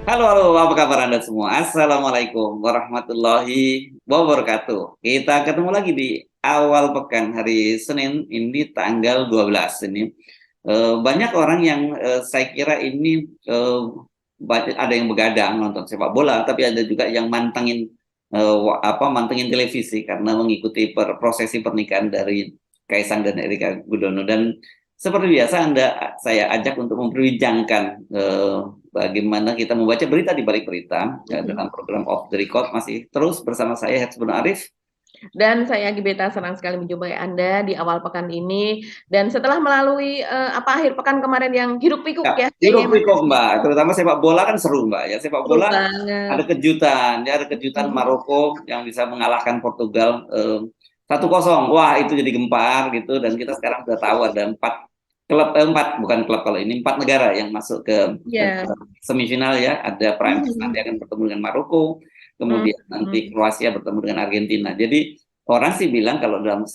Halo, halo, apa kabar Anda semua? Assalamualaikum warahmatullahi wabarakatuh. Kita ketemu lagi di awal pekan hari Senin, ini tanggal 12 ini. Banyak orang yang saya kira ini ada yang begadang nonton sepak bola, tapi ada juga yang mantengin televisi karena mengikuti prosesi pernikahan dari Kaisang dan Erika Gudono. Dan seperti biasa saya ajak untuk memperbincangkan bagaimana kita membaca berita di balik berita dalam program Off the Record. Masih terus bersama saya Hetsbun Arif. Dan saya Gibeta senang sekali menjumpai Anda di awal pekan ini. Dan setelah melalui akhir pekan kemarin yang hiruk-pikuk Ya, ya, kayaknya hiruk Mas pikuk Rizky. Mbak, terutama sepak bola kan seru Mbak ya. Sepak Seru bola banget. ada kejutan, ya ada kejutan Mhm. Maroko yang bisa mengalahkan Portugal 1-0. Wah, itu jadi gempar gitu, dan kita sekarang sudah tahu ada empat bukan klub kalau ini, 4 negara yang masuk ke Iya. semifinal ya. Ada Prancis nanti Mhm. akan bertemu dengan Maroko, kemudian nanti Mhm. Kroasia bertemu dengan Argentina. Jadi orang sih bilang kalau dalam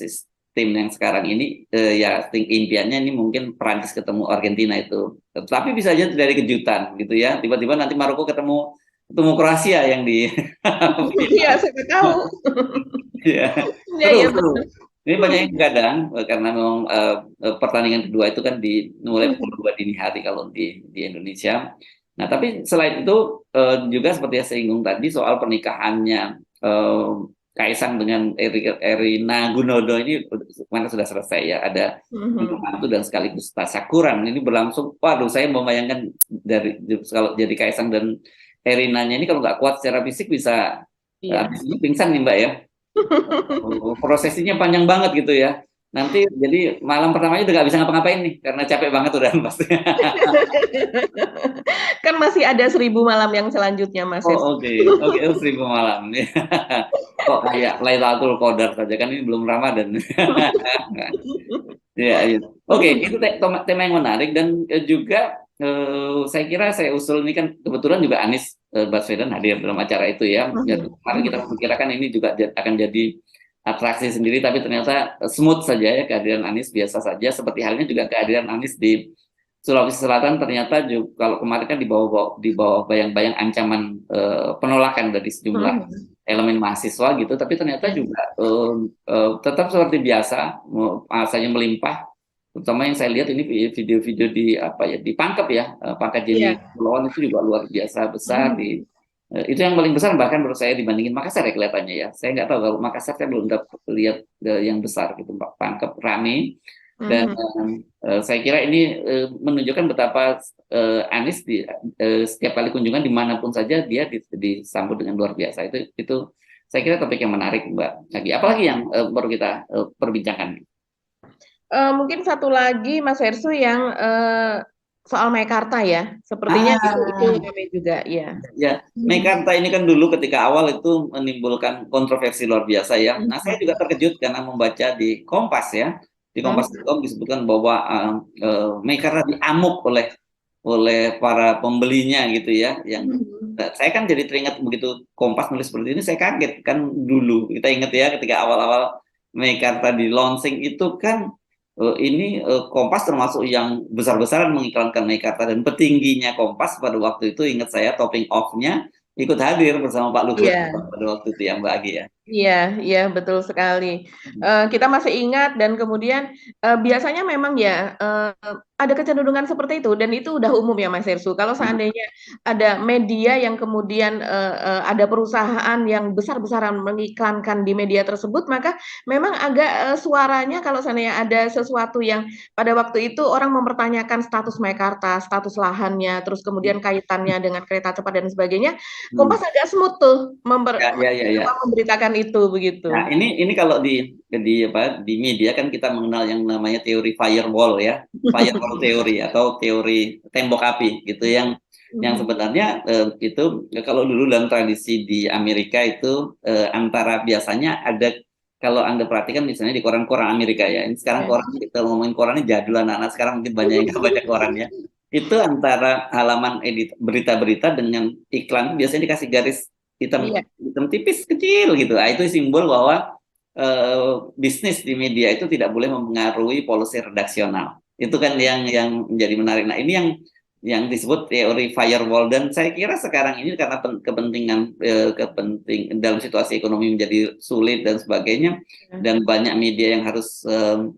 tim yang sekarang ini ya impiannya ini mungkin Prancis ketemu Argentina itu. Tapi bisa aja dari kejutan gitu ya. Tiba-tiba nanti Maroko ketemu ketemu Kroasia yang di Iya, final. siapa tahu. Ya, Iya, seru iya seru. betul. Ini banyak yang begadang karena memang pertandingan kedua itu kan dimulai pukul 2 dini hari kalau di Indonesia. Nah, tapi selain itu juga seperti yang saya singgung tadi soal pernikahannya eh, Kaisang dengan Erina Gunodo ini kemarin sudah selesai ya. Ada untuk Mhm. mantu dan sekaligus tasyakuran ini berlangsung. Waduh, saya membayangkan kalau jadi Kaisang dan Erinanya ini kalau nggak kuat secara fisik bisa habis Iya. ini pingsan nih Mbak ya. Oh, prosesinya panjang banget gitu ya. Nanti jadi malam pertamanya udah nggak bisa ngapa-ngapain nih karena capek banget udah pasti. Kan masih ada 1.000 malam yang selanjutnya, Mas Oh, Rizky. oke, oke, 1.000 malam. Kok kayak Lailatul Qadar saja kan ini belum Ramadan. Iya, iya. Oke, itu tema yang menarik, dan juga saya kira saya usul ini kan kebetulan juga Anies Baswedan hadir dalam acara itu ya. Ya, Mhm. kemarin kita Mhm. memperkirakan ini juga akan jadi atraksi sendiri, tapi ternyata smooth saja ya kehadiran Anies, biasa saja. Seperti halnya juga kehadiran Anies di Sulawesi Selatan, ternyata juga kalau kemarin kan di bawah bayang-bayang ancaman penolakan dari sejumlah Mhm. elemen mahasiswa gitu, tapi ternyata Ya. juga tetap seperti biasa, masanya melimpah. Terutama yang saya lihat ini video-video di apa ya, di Pangkep ya, Pangkat Jeli Iya. Kepulauan itu juga luar biasa besar Mhm. itu yang paling besar bahkan menurut saya dibandingin Makassar ya kelihatannya ya. Saya nggak tahu kalau Makassar, saya belum dapat lihat yang besar gitu, Pangkep rame. Dan Mhm. saya kira ini menunjukkan betapa Anies setiap kali kunjungan dimanapun saja dia disambut dengan luar biasa. Itu saya kira topik yang menarik Mbak. Lagi apalagi yang perlu kita perbincangkan? Mungkin satu lagi Mas Versu yang soal Meikarta ya, sepertinya itu Ah, ramai juga, ya. ya, Mhm. Meikarta ini kan dulu ketika awal itu menimbulkan kontroversi luar biasa ya. Nah, saya juga Mhm. terkejut karena membaca di Kompas ya. Di Mhm. Kompas.com disebutkan bahwa Meikarta diamuk oleh para pembelinya gitu ya. Yang Mhm. nah, saya kan jadi teringat begitu Kompas nulis seperti ini, saya kaget kan. Dulu kita ingat ya ketika awal-awal Meikarta di launching itu kan ini Kompas termasuk yang besar-besaran mengiklankan Meikarta, dan petingginya Kompas pada waktu itu ingat saya topping off-nya ikut hadir bersama Pak Luhut Iya. pada waktu itu yang bahagia. Iya, iya betul sekali. Kita masih ingat dan kemudian, biasanya memang ya, ada kecenderungan seperti itu dan itu udah umum ya Mas Hersu. Kalau seandainya ada media yang kemudian, ada perusahaan yang besar-besaran mengiklankan di media tersebut, maka memang agak, suaranya kalau seandainya ada sesuatu yang pada waktu itu orang mempertanyakan status Meikarta, status lahannya, terus kemudian kaitannya dengan kereta cepat dan sebagainya, Hmm. Kompas agak smooth tuh Ya, ya, ya, ya. memberitakan itu, begitu. Nah, ini kalau di media kan kita mengenal yang namanya teori firewall ya, firewall teori atau teori tembok api gitu, yang Mhm. sebenarnya itu kalau dulu dalam tradisi di Amerika itu antara biasanya ada, kalau Anda perhatikan misalnya di koran-koran Amerika ya, ini sekarang Ya. koran, kita ngomongin korannya jadul, anak-anak sekarang mungkin banyak yang nggak baca koran ya. Itu antara halaman edit berita-berita dengan iklan biasanya dikasih garis hitam Iya. hitam tipis kecil gitu. Nah, itu simbol bahwa bisnis di media itu tidak boleh mempengaruhi policy redaksional. Itu kan yang menjadi menarik. Nah, ini yang yang disebut teori firewall, dan saya kira sekarang ini karena kepentingan dalam situasi ekonomi menjadi sulit dan sebagainya, dan banyak media yang harus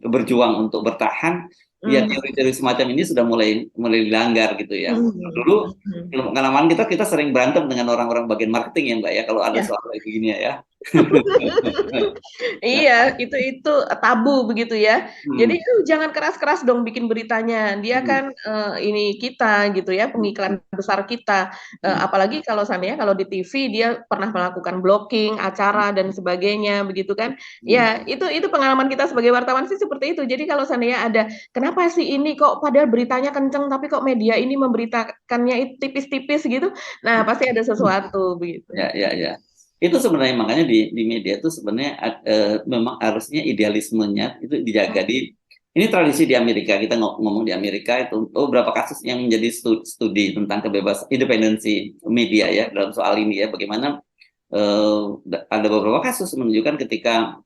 berjuang untuk bertahan, ya teori-teori semacam ini sudah mulai dilanggar gitu ya. Dulu pengalaman kita sering berantem dengan orang-orang bagian marketing ya Mbak ya, kalau ada soal kayak begini ya. Iya, itu tabu begitu ya. Jadi jangan keras-keras dong bikin beritanya. Dia kan ini kita gitu ya, pengiklan besar kita. Apalagi kalau seandainya kalau di TV dia pernah melakukan blocking acara dan sebagainya begitu kan. Ya, itu pengalaman kita sebagai wartawan sih seperti itu. Jadi kalau seandainya ada kenapa sih ini kok padahal beritanya kenceng tapi kok media ini memberitakannya tipis-tipis gitu. Nah, pasti ada sesuatu begitu. Ya. Itu sebenarnya makanya di media itu sebenarnya memang harusnya idealismenya itu dijaga. Ini tradisi di Amerika, kita ngomong di Amerika itu beberapa kasus yang menjadi studi tentang kebebasan independensi media ya dalam soal ini ya, bagaimana ada beberapa kasus menunjukkan ketika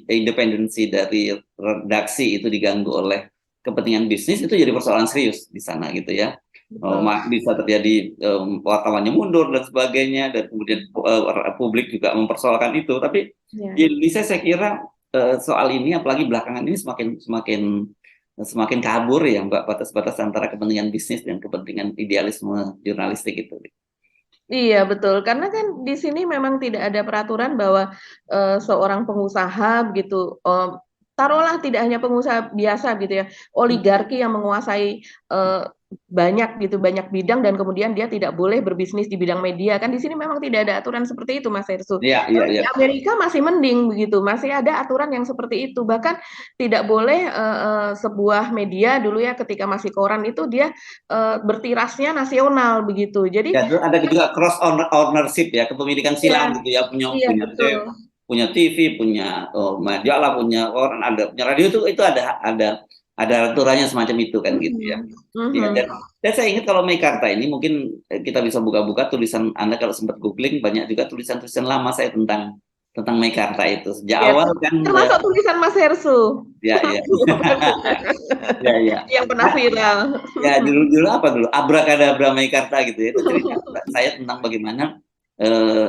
independensi dari redaksi itu diganggu oleh kepentingan bisnis, itu jadi persoalan serius di sana gitu ya. Bisa terjadi wartawannya mundur dan sebagainya, dan kemudian publik juga mempersoalkan itu. Tapi di Indonesia saya kira soal ini apalagi belakangan ini semakin kabur ya Mbak, batas-batas antara kepentingan bisnis dan kepentingan idealisme jurnalistik itu. Iya betul, karena kan di sini memang tidak ada peraturan bahwa seorang pengusaha begitu, taruhlah tidak hanya pengusaha biasa gitu ya, oligarki yang menguasai banyak bidang dan kemudian dia tidak boleh berbisnis di bidang media, kan di sini memang tidak ada aturan seperti itu Mas Hersu. Iya. Di Amerika masih mending begitu, masih ada aturan yang seperti itu, bahkan tidak boleh sebuah media dulu ya ketika masih koran itu dia bertirasnya nasional begitu. Jadi ya, ada juga cross ownership ya, kepemilikan silang gitu ya, punya TV, punya majalah, punya koran, punya radio, itu ada aturannya semacam itu kan gitu ya. Ya, dan saya ingat kalau Meikarta ini mungkin kita bisa buka-buka tulisan Anda, kalau sempat googling banyak juga tulisan-tulisan lama saya tentang Meikarta itu sejak awal kan. Termasuk tulisan Mas Hersu. Ya. Yang pernah viral. Ya dulu apa dulu Abrakadabra Meikarta gitu ya. Itu cerita saya tentang bagaimana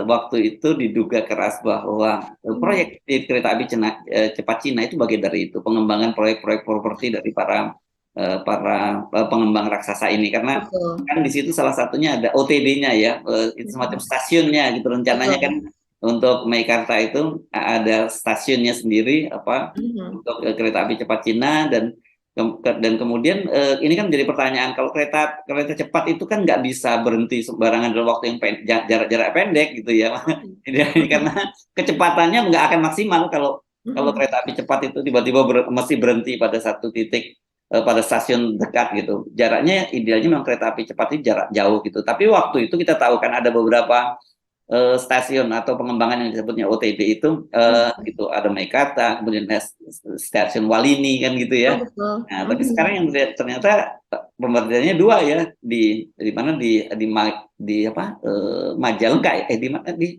waktu itu diduga keras bahwa proyek kereta api cepat Cina itu bagian dari itu, pengembangan proyek-proyek properti dari para pengembang raksasa ini, karena kan di situ salah satunya ada OTD-nya ya, itu semacam stasiunnya gitu rencananya kan. Untuk Meikarta itu ada stasiunnya sendiri untuk kereta api cepat Cina, dan kemudian ini kan menjadi pertanyaan, kalau kereta cepat itu kan nggak bisa berhenti sembarangan dalam waktu yang jarak pendek gitu ya. Karena kecepatannya nggak akan maksimal kalau kereta api cepat itu tiba-tiba mesti berhenti pada satu titik pada stasiun dekat gitu. Jaraknya idealnya memang kereta api cepat itu jarak jauh gitu. Tapi waktu itu kita tahu kan ada beberapa stasiun atau pengembangan yang disebutnya OTD itu ada Meikarta, kemudian stasiun Walini kan gitu ya. Nah, tapi sekarang yang ternyata pemberhentiannya dua ya, di mana di Majalengka di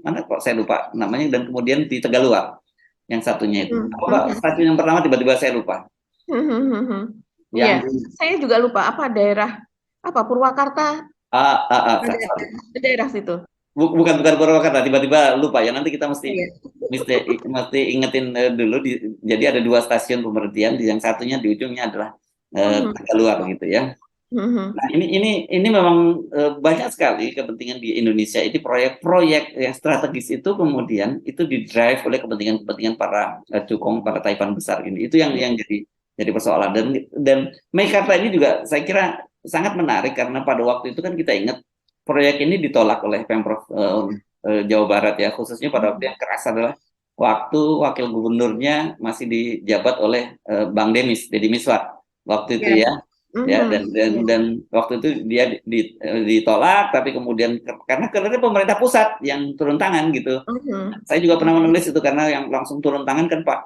mana kok saya lupa namanya, dan kemudian di Tegaluar yang satunya itu. Stasiun yang pertama tiba-tiba saya lupa. Iya, saya juga lupa apa daerah Purwakarta. Daerah situ. Bukan Purwakarta, tiba-tiba lupa ya, nanti kita mesti ingetin dulu. Jadi ada dua stasiun pemberhentian, yang satunya di ujungnya adalah Tegaluar gitu ya. Nah ini memang banyak sekali kepentingan di Indonesia, ini proyek-proyek yang strategis itu kemudian itu didrive oleh kepentingan para cukong, para taipan besar ini. Itu yang jadi persoalan, dan Meikarta ini juga saya kira sangat menarik karena pada waktu itu kan kita ingat proyek ini ditolak oleh Pemprov Jawa Barat ya, khususnya pada waktu yang keras adalah waktu wakil gubernurnya masih dijabat oleh Bang Deddy Miswar waktu itu ya. Dan waktu itu dia ditolak, tapi kemudian karena pemerintah pusat yang turun tangan gitu. Saya juga pernah menulis itu, karena yang langsung turun tangan kan Pak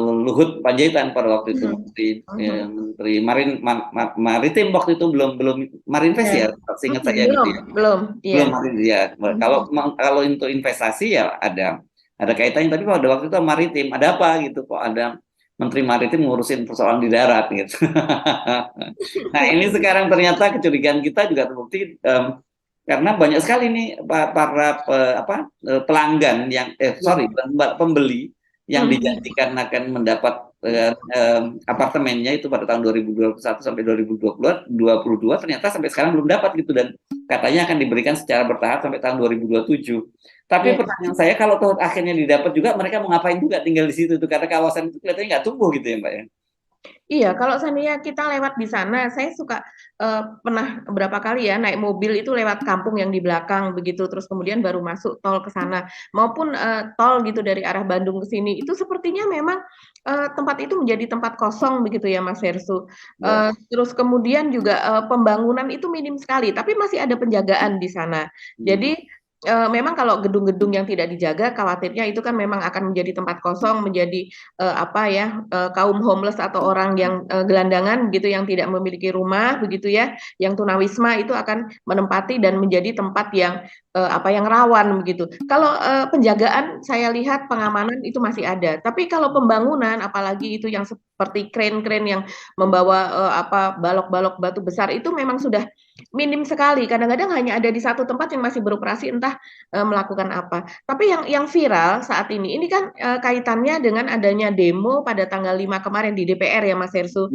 Luhut Panjaitan pada waktu itu, Menteri Maritim waktu itu, belum Marinvest ya, seingat saya gitu ya. Belum ya. Kalau untuk investasi ya ada kaitannya, tapi pada waktu itu maritim ada apa gitu, kok ada Menteri Maritim ngurusin persoalan di darat gitu. Nah ini sekarang ternyata kecurigaan kita juga terbukti karena banyak sekali nih para pelanggan yang sorry pembeli yang dijanjikan akan mendapat apartemennya itu pada tahun 2021 sampai 2022 ternyata sampai sekarang belum dapat gitu dan katanya akan diberikan secara bertahap sampai tahun 2027. Tapi pertanyaan saya kalau toh akhirnya didapat juga mereka mau ngapain juga tinggal di situ tuh karena kawasan itu kelihatannya nggak tumbuh gitu ya Mbak ya. Iya, kalau seandainya kita lewat di sana, saya suka pernah berapa kali ya naik mobil itu lewat kampung yang di belakang begitu, terus kemudian baru masuk tol ke sana, maupun tol gitu dari arah Bandung ke sini, itu sepertinya memang tempat itu menjadi tempat kosong begitu ya Mas Hersu. Terus kemudian juga pembangunan itu minim sekali, tapi masih ada penjagaan di sana. Jadi memang kalau gedung-gedung yang tidak dijaga, khawatirnya itu kan memang akan menjadi tempat kosong, menjadi kaum homeless atau orang yang gelandangan gitu yang tidak memiliki rumah begitu ya, yang tunawisma itu akan menempati dan menjadi tempat yang yang rawan begitu. Kalau penjagaan saya lihat pengamanan itu masih ada, tapi kalau pembangunan apalagi itu yang seperti kren-kren yang membawa balok-balok batu besar itu memang sudah minim sekali. Kadang-kadang hanya ada di satu tempat yang masih beroperasi entah melakukan apa. Tapi yang viral saat ini kan kaitannya dengan adanya demo pada tanggal 5 kemarin di DPR ya Mas Hersu.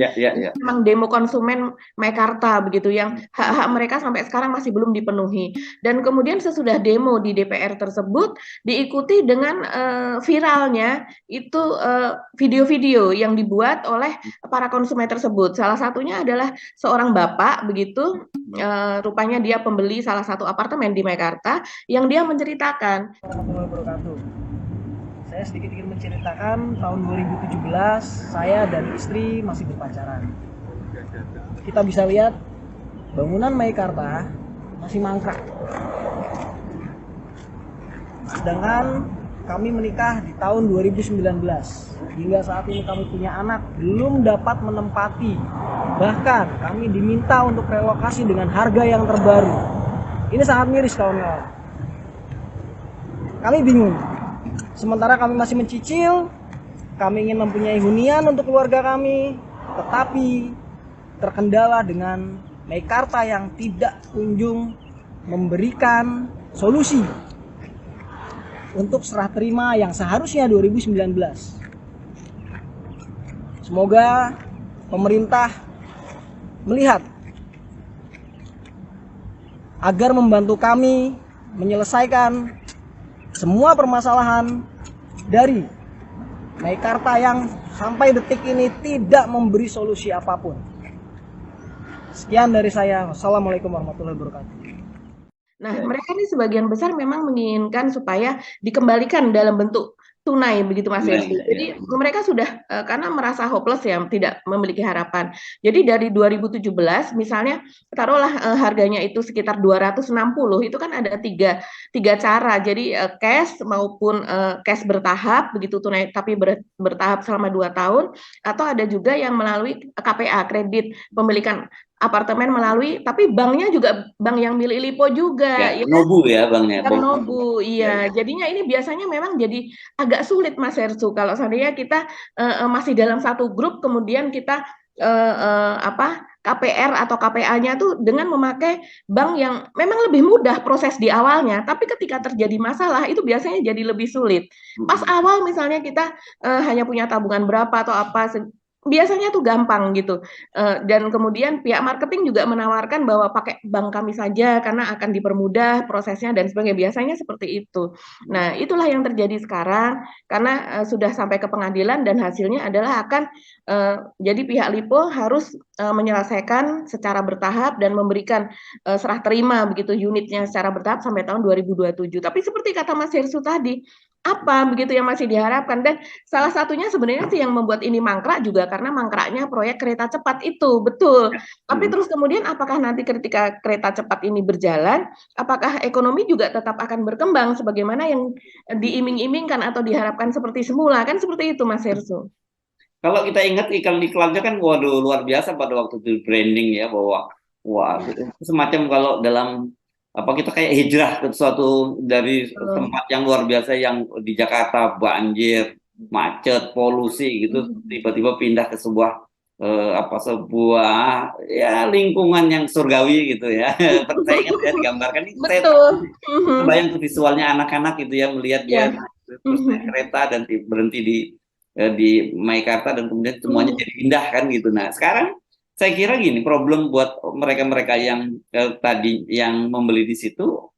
Memang demo konsumen Meikarta begitu yang hak-hak mereka sampai sekarang masih belum dipenuhi. Dan kemudian sesudah demo di DPR tersebut diikuti dengan viralnya itu video-video yang dibuat oleh para konsumen tersebut. Salah satunya adalah seorang bapak begitu, rupanya dia pembeli salah satu apartemen di Meikarta yang dia menceritakan. Saya sedikit ingin menceritakan tahun 2017 saya dan istri masih berpacaran. Kita bisa lihat bangunan Meikarta masih mangkrak. Sedangkan kami menikah di tahun 2019. Hingga saat ini kami punya anak belum dapat menempati. Bahkan kami diminta untuk relokasi dengan harga yang terbaru. Ini sangat miris kawan-kawan. Kami bingung. Sementara kami masih mencicil, kami ingin mempunyai hunian untuk keluarga kami, tetapi terkendala dengan Meikarta yang tidak kunjung memberikan solusi untuk serah terima yang seharusnya 2019. Semoga pemerintah melihat agar membantu kami menyelesaikan semua permasalahan dari Meikarta yang sampai detik ini tidak memberi solusi apapun. Sekian dari saya. Wassalamualaikum warahmatullahi wabarakatuh. Nah, mereka ini sebagian besar memang menginginkan supaya dikembalikan dalam bentuk tunai begitu Mas Hersu. Jadi mereka sudah karena merasa hopeless ya, tidak memiliki harapan. Jadi dari 2017 misalnya taruhlah harganya itu sekitar 260, itu kan ada tiga cara. Jadi cash maupun cash bertahap begitu tunai tapi bertahap selama 2 tahun, atau ada juga yang melalui KPA, kredit pemilikan apartemen melalui, tapi banknya juga bank yang milik Lipo juga ya, Nobu ya banknya. Nobu, iya. Jadinya ini biasanya memang jadi agak sulit Mas Hersu kalau seandainya kita masih dalam satu grup kemudian kita KPR atau KPA-nya tuh dengan memakai bank yang memang lebih mudah proses di awalnya, tapi ketika terjadi masalah itu biasanya jadi lebih sulit. Pas awal misalnya kita hanya punya tabungan berapa atau apa, biasanya tuh gampang gitu, dan kemudian pihak marketing juga menawarkan bahwa pakai bank kami saja karena akan dipermudah prosesnya dan sebagainya, biasanya seperti itu. Nah itulah yang terjadi sekarang karena sudah sampai ke pengadilan dan hasilnya adalah akan jadi pihak Lipo harus menyelesaikan secara bertahap dan memberikan serah terima begitu unitnya secara bertahap sampai tahun 2027. Tapi seperti kata Mas Hersu tadi, apa begitu yang masih diharapkan, dan salah satunya sebenarnya sih yang membuat ini mangkrak juga karena mangkraknya proyek kereta cepat itu, betul. Tapi terus kemudian apakah nanti ketika kereta cepat ini berjalan, apakah ekonomi juga tetap akan berkembang sebagaimana yang diiming-imingkan atau diharapkan seperti semula, kan seperti itu Mas Hersu. Kalau kita ingat iklan-iklannya kan waduh luar biasa pada waktu itu branding ya, bahwa wah semacam kalau dalam kita kayak hijrah ke suatu dari tempat yang luar biasa yang di Jakarta banjir macet, polusi gitu, tiba-tiba pindah ke sebuah sebuah ya lingkungan yang surgawi gitu ya. Saya ingat ya digambarkan ini, saya Betul. terbayang tuh visualnya anak-anak gitu ya, melihat dia Ya. terus naik kereta dan berhenti di Meikarta dan kemudian semuanya jadi indah kan gitu. Nah sekarang saya kira gini, problem buat mereka-mereka yang tadi yang membeli di situ,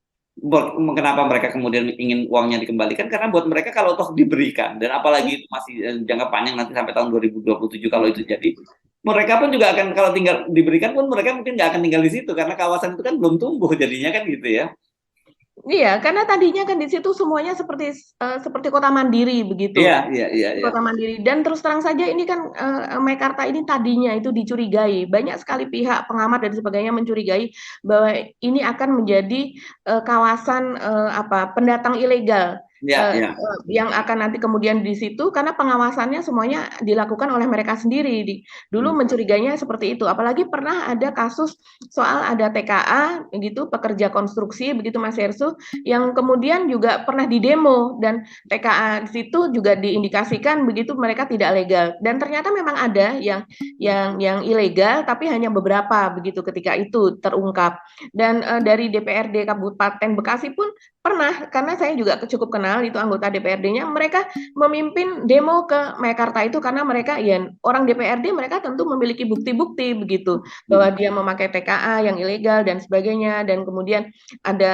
kenapa mereka kemudian ingin uangnya dikembalikan, karena buat mereka kalau toh diberikan, dan apalagi itu masih jangka panjang nanti sampai tahun 2027 kalau itu jadi, mereka pun juga akan, kalau tinggal diberikan pun mereka mungkin nggak akan tinggal di situ karena kawasan itu kan belum tumbuh jadinya kan gitu ya. Iya, karena tadinya kan di situ semuanya seperti kota mandiri begitu. Iya, iya, iya, iya. Kota mandiri, dan terus terang saja ini kan Meikarta ini tadinya itu dicurigai, banyak sekali pihak pengamat dan sebagainya mencurigai bahwa ini akan menjadi kawasan pendatang ilegal Iya, iya. yang akan nanti kemudian di situ, karena pengawasannya semuanya dilakukan oleh mereka sendiri. Dulu mencurigainya seperti itu, apalagi pernah ada kasus soal ada TKA begitu, pekerja konstruksi begitu Mas Hersu, yang kemudian juga pernah didemo, dan TKA di situ juga diindikasikan begitu mereka tidak legal, dan ternyata memang ada yang ilegal tapi hanya beberapa begitu ketika itu terungkap. Dan dari DPRD Kabupaten Bekasi pun pernah, karena saya juga cukup kenal itu anggota DPRD-nya, mereka memimpin demo ke Meikarta itu karena mereka ya orang DPRD, mereka tentu memiliki bukti-bukti begitu bahwa dia memakai TKA yang ilegal dan sebagainya, dan kemudian ada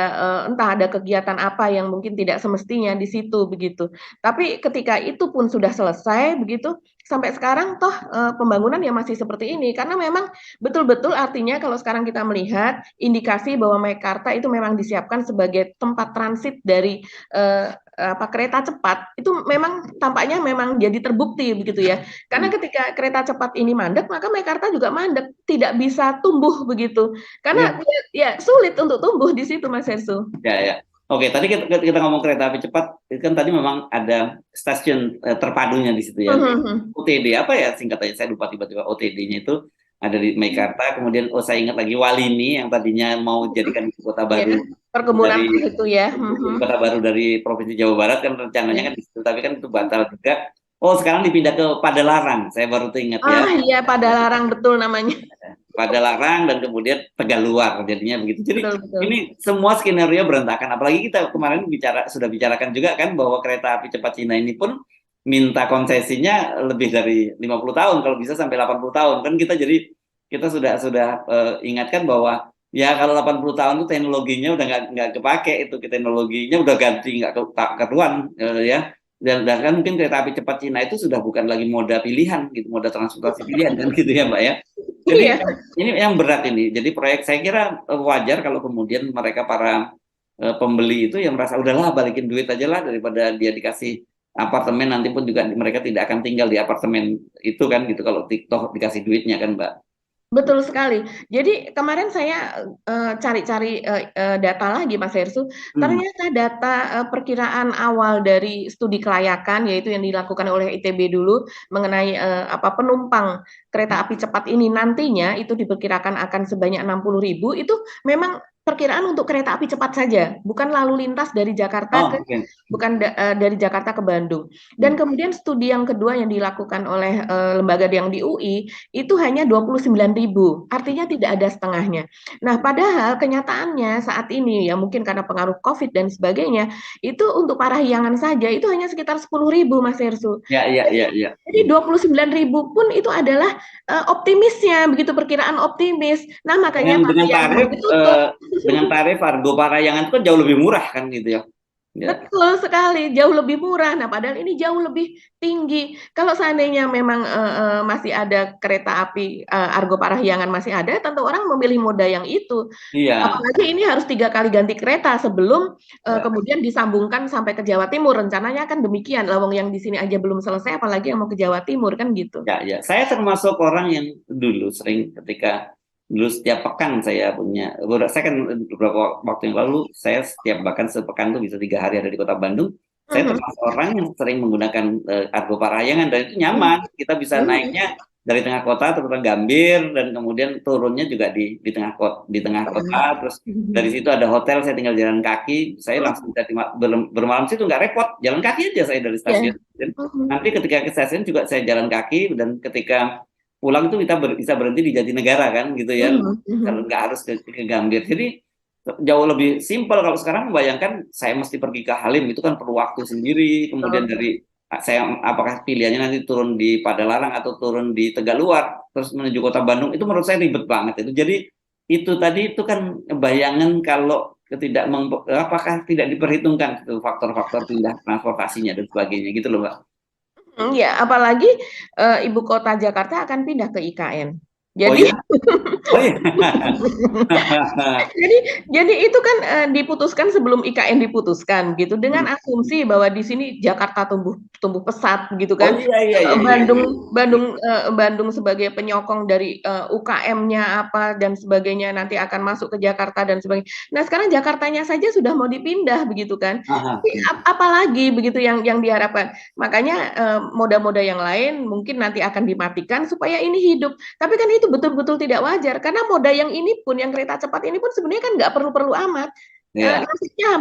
entah ada kegiatan apa yang mungkin tidak semestinya di situ begitu. Tapi ketika itu pun sudah selesai begitu, sampai sekarang toh pembangunan ya masih seperti ini, karena memang betul-betul artinya kalau sekarang kita melihat indikasi bahwa Meikarta itu memang disiapkan sebagai tempat transit dari kereta cepat, itu memang tampaknya memang jadi terbukti begitu ya. Karena ketika kereta cepat ini mandek, maka Meikarta juga mandek, tidak bisa tumbuh begitu. Karena ya sulit untuk tumbuh di situ Mas Hersu. Ya, ya. Oke, tadi kita ngomong kereta api cepat, itu kan tadi memang ada stasiun terpadunya di situ ya. OTD apa ya singkatannya, saya lupa tiba-tiba OTD-nya itu ada di Meikarta, kemudian saya ingat lagi Walini yang tadinya mau jadikan kota baru perkebunan dari itu ya. kota baru dari Provinsi Jawa Barat kan rencananya kan di situ, tapi kan itu batal juga. Oh, sekarang dipindah ke Padalarang, saya baru ingat ya. Ah iya, Padalarang betul namanya. Padalarang dan kemudian Tegaluar jadinya begitu. Jadi betul. Ini semua skenario berantakan. Apalagi kita kemarin sudah bicarakan juga kan bahwa kereta api cepat Cina ini pun minta konsesinya lebih dari 50 tahun, kalau bisa sampai 80 tahun. Kan kita sudah ingatkan bahwa ya kalau 80 tahun itu teknologinya udah nggak kepake, itu teknologinya udah ganti, nggak ketuan ya. Dan kan mungkin kereta api cepat Cina itu sudah bukan lagi moda pilihan gitu, moda transportasi pilihan kan gitu ya Mbak ya. Jadi ini yang berat ini. Jadi proyek saya kira wajar kalau kemudian mereka para pembeli itu yang merasa udahlah balikin duit aja lah, daripada dia dikasih apartemen nanti pun juga mereka tidak akan tinggal di apartemen itu kan gitu kalau TikTok dikasih duitnya kan Mbak. Betul sekali. Jadi kemarin saya cari-cari data lagi Mas Hersu, ternyata data perkiraan awal dari studi kelayakan, yaitu yang dilakukan oleh ITB dulu mengenai penumpang kereta api cepat ini nantinya itu diperkirakan akan sebanyak 60.000, itu memang perkiraan untuk kereta api cepat saja, bukan lalu lintas dari Jakarta dari Jakarta ke Bandung. Dan kemudian studi yang kedua yang dilakukan oleh lembaga yang di UI itu hanya 29.000, artinya tidak ada setengahnya. Nah, padahal kenyataannya saat ini ya mungkin karena pengaruh COVID dan sebagainya, itu untuk Parahyangan saja itu hanya sekitar 10.000 Mas Hersu. Ya. Jadi 29.000 pun itu adalah optimisnya, begitu perkiraan optimis. Nah, makanya dengan tarif Argo Parahyangan itu kan jauh lebih murah kan gitu ya. Betul sekali, jauh lebih murah. Nah, padahal ini jauh lebih tinggi. Kalau seandainya memang masih ada kereta api Argo Parahyangan masih ada, tentu orang memilih moda yang itu. Iya. Apalagi ini harus 3 kali ganti kereta sebelum kemudian disambungkan sampai ke Jawa Timur. Rencananya kan demikian. Lawang yang di sini aja belum selesai, apalagi yang mau ke Jawa Timur kan gitu. Ya. Saya termasuk orang yang dulu sering setiap pekan saya kan beberapa waktu yang lalu saya setiap bahkan sepekan tuh bisa 3 hari ada di kota Bandung. Saya termasuk orang yang sering menggunakan Argo Parahyangan dan itu nyaman. Kita bisa naiknya dari tengah kota turun Gambir, dan kemudian turunnya juga di tengah kota, terus dari situ ada hotel, saya tinggal jalan kaki, saya langsung bisa bermalam situ, nggak repot, jalan kaki aja saya dari stasiun. Dan nanti ketika ke stasiun juga saya jalan kaki, dan ketika pulang itu kita bisa berhenti di Jatinegara kan gitu ya, kalau nggak harus ke Gambir. Jadi jauh lebih simpel. Kalau sekarang membayangkan saya mesti pergi ke Halim, itu kan perlu waktu sendiri, kemudian dari saya apakah pilihannya nanti turun di Padalarang atau turun di Tegaluar terus menuju kota Bandung, itu menurut saya ribet banget itu. Jadi itu tadi itu kan bayangan kalau apakah tidak diperhitungkan itu faktor-faktor pindah transportasinya dan sebagainya gitu loh, Mbak. Ya, apalagi ibu kota Jakarta akan pindah ke IKN. Oh Jadi, iya? Oh iya. jadi itu kan diputuskan sebelum IKN diputuskan gitu, dengan asumsi bahwa di sini Jakarta tumbuh pesat gitu Oh kan. iya. Bandung sebagai penyokong dari UKM-nya apa dan sebagainya, nanti akan masuk ke Jakarta dan sebagainya. Nah, sekarang Jakartanya saja sudah mau dipindah begitu kan. Tapi apalagi begitu yang diharapkan. Makanya moda-moda yang lain mungkin nanti akan dimatikan supaya ini hidup. Tapi kan itu betul-betul tidak wajar, karena moda yang ini pun, yang kereta cepat ini pun sebenarnya kan nggak perlu-perlu amat. Nasibnya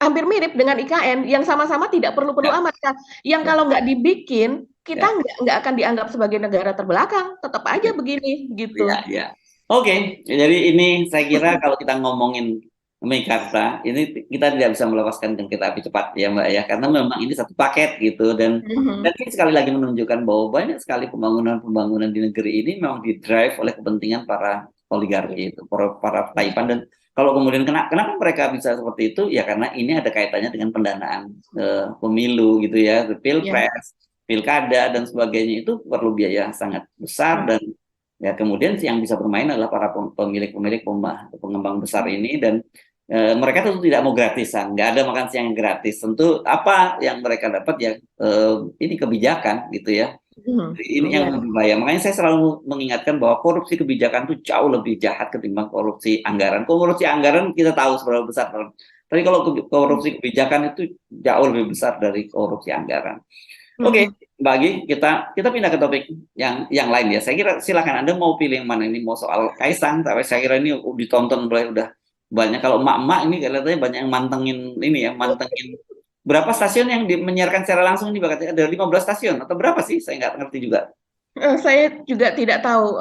hampir mirip dengan IKN, yang sama-sama tidak perlu-perlu amat. Yang kalau nggak dibikin, kita nggak akan dianggap sebagai negara terbelakang, tetap aja begini gitu. Oke, jadi ini saya kira kalau kita ngomongin Meikarta, ini kita tidak bisa melepaskan kereta api cepat ya Mbak ya, karena memang ini satu paket gitu, dan ini sekali lagi menunjukkan bahwa banyak sekali pembangunan di negeri ini memang didrive oleh kepentingan para oligarki itu, para taipan. Dan kalau kemudian kenapa mereka bisa seperti itu, ya karena ini ada kaitannya dengan pendanaan pemilu gitu ya, pilpres, pilkada dan sebagainya, itu perlu biaya sangat besar, dan ya kemudian yang bisa bermain adalah para pemilik pengembang besar ini. Dan mereka tentu tidak mau gratisan, nggak ada makan siang yang gratis. Tentu apa yang mereka dapat ya ini kebijakan gitu ya. Ini yang berbahaya. Makanya saya selalu mengingatkan bahwa korupsi kebijakan itu jauh lebih jahat ketimbang korupsi anggaran. Korupsi anggaran kita tahu seberapa besar, tapi kalau korupsi kebijakan itu jauh lebih besar dari korupsi anggaran. Oke, bagi kita pindah ke topik yang lain ya. Saya kira silakan Anda mau pilih yang mana, ini mau soal Kaisang, tapi saya kira ini ditonton oleh udah banyak. Kalau emak-emak ini kelihatannya banyak yang mantengin berapa stasiun yang menyiarkan secara langsung ini, katanya ada 15 stasiun atau berapa sih? Saya nggak ngerti juga. Saya juga tidak tahu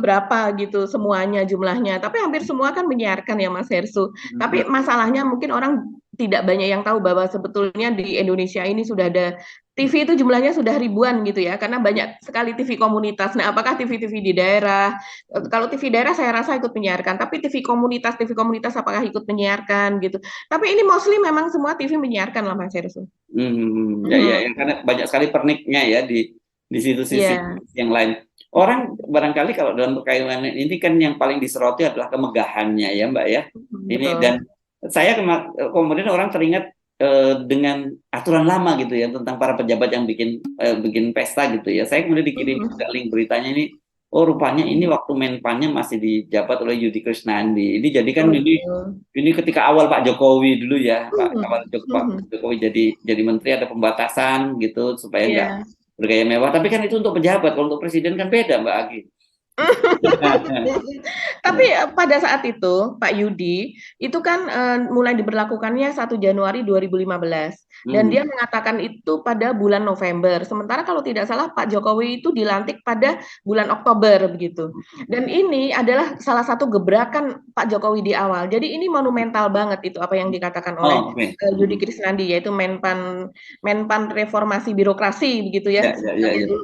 berapa gitu semuanya jumlahnya, tapi hampir semua kan menyiarkan ya Mas Hersu. Tapi masalahnya mungkin orang tidak banyak yang tahu bahwa sebetulnya di Indonesia ini sudah ada TV itu jumlahnya sudah ribuan gitu ya, karena banyak sekali TV komunitas. Nah, apakah TV-TV di daerah? Kalau TV daerah saya rasa ikut menyiarkan, tapi TV komunitas apakah ikut menyiarkan gitu? Tapi ini mostly memang semua TV menyiarkan lah Mas Hersu. Ya, karena banyak sekali perniknya ya di situ-sisi yang lain. Orang barangkali kalau dalam perkainan ini kan yang paling disoroti adalah kemegahannya ya Mbak ya. Ini dan saya kemudian orang teringat dengan aturan lama gitu ya, tentang para pejabat yang bikin pesta gitu ya. Saya kemudian dikirim juga link beritanya ini. Oh rupanya ini waktu Menpannya masih dijabat oleh Yudi Krisnandi. Ini jadi kan ini ketika awal Pak Jokowi dulu ya, Pak Jokowi jadi menteri ada pembatasan gitu supaya nggak bergaya mewah. Tapi kan itu untuk pejabat, kalau untuk presiden kan beda Mbak Agi. Tapi pada saat itu Pak Yudi itu kan mulai diberlakukannya 1 Januari 2015 dan dia mengatakan itu pada bulan November. Sementara kalau tidak salah Pak Jokowi itu dilantik pada bulan Oktober begitu. Dan ini adalah salah satu gebrakan Pak Jokowi di awal. Jadi ini monumental banget itu apa yang dikatakan oleh Yudi Krisnandi, yaitu Menpan Reformasi Birokrasi begitu ya.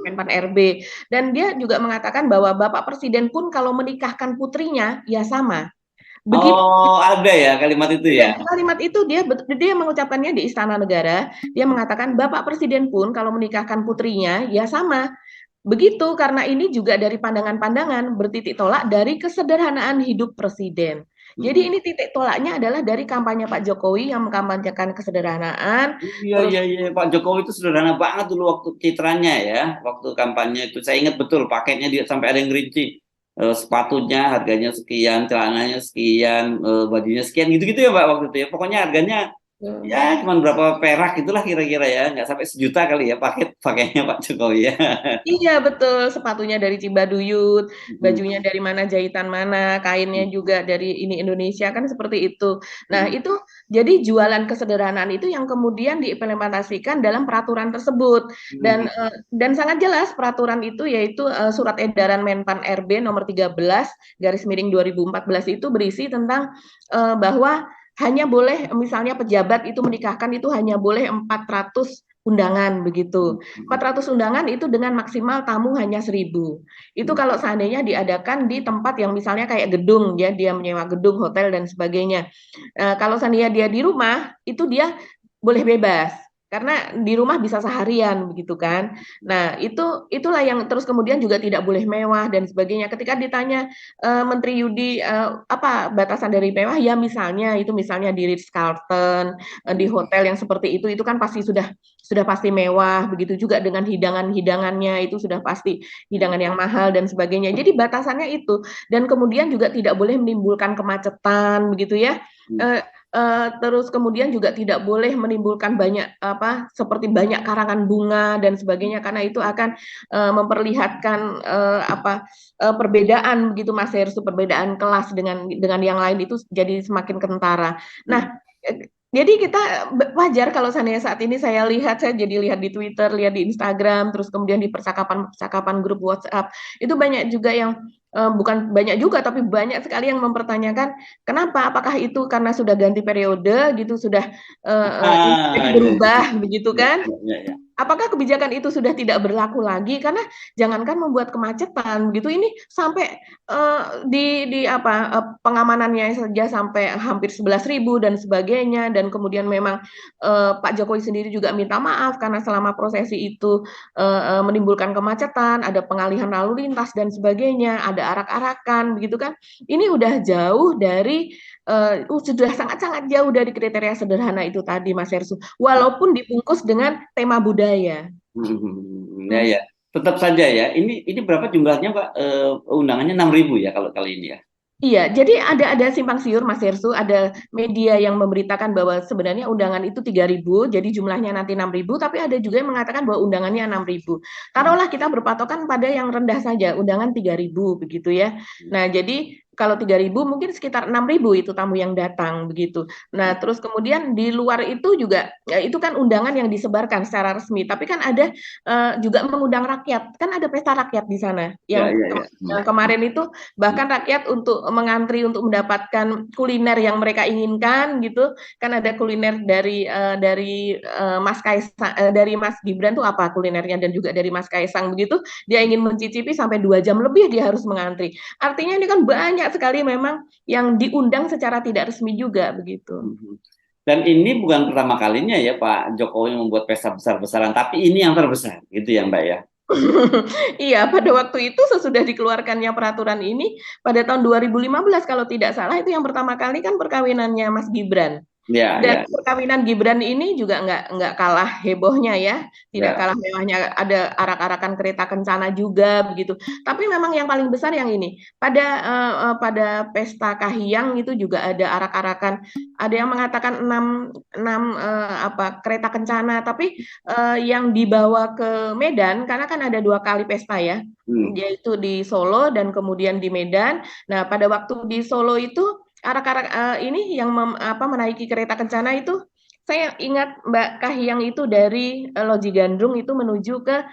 Menpan RB. Dan dia juga mengatakan bahwa Bapak Presiden pun kalau menikahkan putrinya ya sama. Begitu. Ada ya kalimat itu ya. Kalimat itu dia mengucapkannya di Istana Negara. Dia mengatakan Bapak Presiden pun kalau menikahkan putrinya ya sama. Begitu, karena ini juga dari pandangan-pandangan bertitik tolak dari kesederhanaan hidup presiden. Jadi ini titik tolaknya adalah dari kampanye Pak Jokowi yang mengkampanyekan kesederhanaan. Iya. Pak Jokowi itu sederhana banget dulu waktu citranya ya, waktu kampanye itu. Saya ingat betul paketnya dia sampai ada yang rinci. Sepatunya harganya sekian, celananya sekian, bajunya sekian, gitu-gitu ya Pak waktu itu ya. Pokoknya harganya Ya cuma berapa perak itulah kira-kira ya, nggak sampai 1 juta kali ya pakainya Pak Jokowi ya. Iya betul, sepatunya dari Cibaduyut, Hmm. bajunya dari mana, jahitan mana, kainnya juga dari ini Indonesia, kan seperti itu. Nah Hmm. itu jadi jualan kesederhanaan itu yang kemudian diimplementasikan dalam peraturan tersebut, Hmm. dan sangat jelas peraturan itu yaitu Surat Edaran Menpan RB nomor 13/2014 itu berisi tentang bahwa hanya boleh misalnya pejabat itu menikahkan itu hanya boleh 400 undangan begitu. 400 undangan itu dengan maksimal tamu hanya 1.000. Itu kalau seandainya diadakan di tempat yang misalnya kayak gedung ya, dia menyewa gedung, hotel dan sebagainya. Kalau seandainya dia di rumah, itu dia boleh bebas. Karena di rumah bisa seharian begitu kan. Nah, itulah yang terus kemudian juga tidak boleh mewah dan sebagainya. Ketika ditanya Menteri Yudi apa batasan dari mewah, ya misalnya di Ritz Carlton, di hotel yang seperti itu kan pasti sudah pasti mewah, begitu juga dengan hidangan-hidangannya itu sudah pasti hidangan yang mahal dan sebagainya. Jadi batasannya itu, dan kemudian juga tidak boleh menimbulkan kemacetan begitu ya. Terus kemudian juga tidak boleh menimbulkan banyak seperti banyak karangan bunga dan sebagainya, karena itu akan memperlihatkan perbedaan begitu Mas Heru, perbedaan kelas dengan yang lain itu jadi semakin kentara. Nah, jadi kita wajar kalau seandainya saat ini saya jadi lihat di Twitter, lihat di Instagram, terus kemudian di percakapan grup WhatsApp, itu banyak juga yang bukan banyak juga tapi banyak sekali yang mempertanyakan kenapa, apakah itu karena sudah ganti periode gitu, sudah Ah, ya, berubah begitu ya, kan? ya, ya, ya. Apakah kebijakan itu sudah tidak berlaku lagi? Karena jangankan membuat kemacetan gitu, ini sampai pengamanannya saja sampai hampir 11.000 dan sebagainya, dan kemudian memang Pak Jokowi sendiri juga minta maaf karena selama prosesi itu menimbulkan kemacetan, ada pengalihan lalu lintas dan sebagainya, ada arak-arakan begitu kan. Ini udah jauh dari sudah sangat-sangat jauh dari kriteria sederhana itu tadi Mas Hersu, walaupun dibungkus dengan tema budaya. Ya, ya. Tetap saja ya. Ini berapa jumlahnya Pak? Undangannya 6.000 ya kalau kali ini ya. Iya, jadi ada simpang siur Mas Hersu, ada media yang memberitakan bahwa sebenarnya undangan itu 3.000, jadi jumlahnya nanti 6.000, tapi ada juga yang mengatakan bahwa undangannya 6.000. Taruhlah kita berpatokan pada yang rendah saja, undangan 3.000 begitu ya. Nah, jadi kalau 3.000 mungkin sekitar 6.000 itu tamu yang datang begitu. Nah, terus kemudian di luar itu juga ya, itu kan undangan yang disebarkan secara resmi, tapi kan ada juga mengundang rakyat. Kan ada pesta rakyat di sana Ya, yang ya, ya. kemarin itu bahkan rakyat untuk mengantri untuk mendapatkan kuliner yang mereka inginkan gitu, kan ada kuliner dari Mas Kaisang, dari Mas Gibran tuh apa kulinernya, dan juga dari Mas Kaisang begitu, dia ingin mencicipi sampai 2 jam lebih dia harus mengantri. Artinya ini kan banyak sekali memang yang diundang secara tidak resmi juga begitu. Dan ini bukan pertama kalinya ya Pak Jokowi membuat pesta besar-besaran, tapi ini yang terbesar gitu ya Mbak ya. Iya, pada waktu itu sesudah dikeluarkannya peraturan ini pada tahun 2015 kalau tidak salah, itu yang pertama kali kan perkawinannya Mas Gibran. Ya, Dan ya, perkawinan Gibran ini juga nggak kalah hebohnya ya, tidak ya. kalah mewahnya, ada arak-arakan kereta kencana juga begitu. Tapi memang yang paling besar yang ini pada pesta Kahiyang itu juga ada arak-arakan. Ada yang mengatakan enam kereta kencana, tapi yang dibawa ke Medan karena kan ada 2 kali pesta ya, yaitu di Solo dan kemudian di Medan. Nah pada waktu di Solo itu arak-arak ini yang menaiki kereta kencana itu, saya ingat Mbak Kahiyang itu dari Loji Gandrung itu menuju ke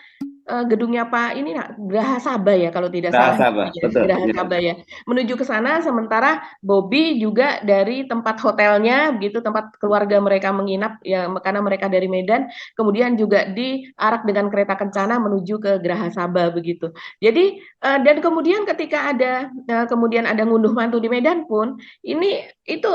gedungnya Pak ini Geraha Sabah ya kalau tidak salah, Bahasa Pak, betul. Geraha Ya. Sabah ya, menuju ke sana, sementara Bobby juga dari tempat hotelnya begitu, tempat keluarga mereka menginap ya, karena mereka dari Medan, kemudian juga diarak dengan kereta kencana menuju ke Geraha Sabah begitu. Jadi dan kemudian ketika kemudian ada ngunduh mantu di Medan pun ini itu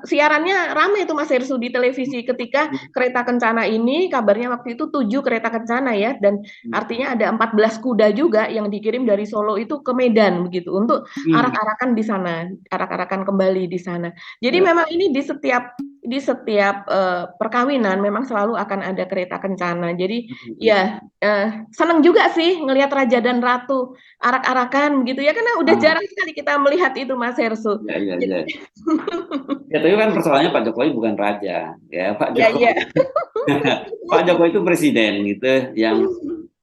siarannya ramai itu Mas Hersu di televisi ketika kereta kencana ini, kabarnya waktu itu 7 kereta kencana ya, dan artinya ada 14 kuda juga yang dikirim dari Solo itu ke Medan begitu untuk arak-arakan di sana, arak-arakan kembali di sana. Jadi memang ini di setiap di setiap perkawinan memang selalu akan ada kereta kencana. Jadi ya seneng juga sih ngelihat raja dan ratu arak-arakan gitu ya, karena udah jarang sekali kita melihat itu Mas Hersu. Ya. Ya, tapi kan persoalannya Pak Jokowi bukan raja, ya Pak Ya, Jokowi. ya. Pak Jokowi itu presiden gitu, yang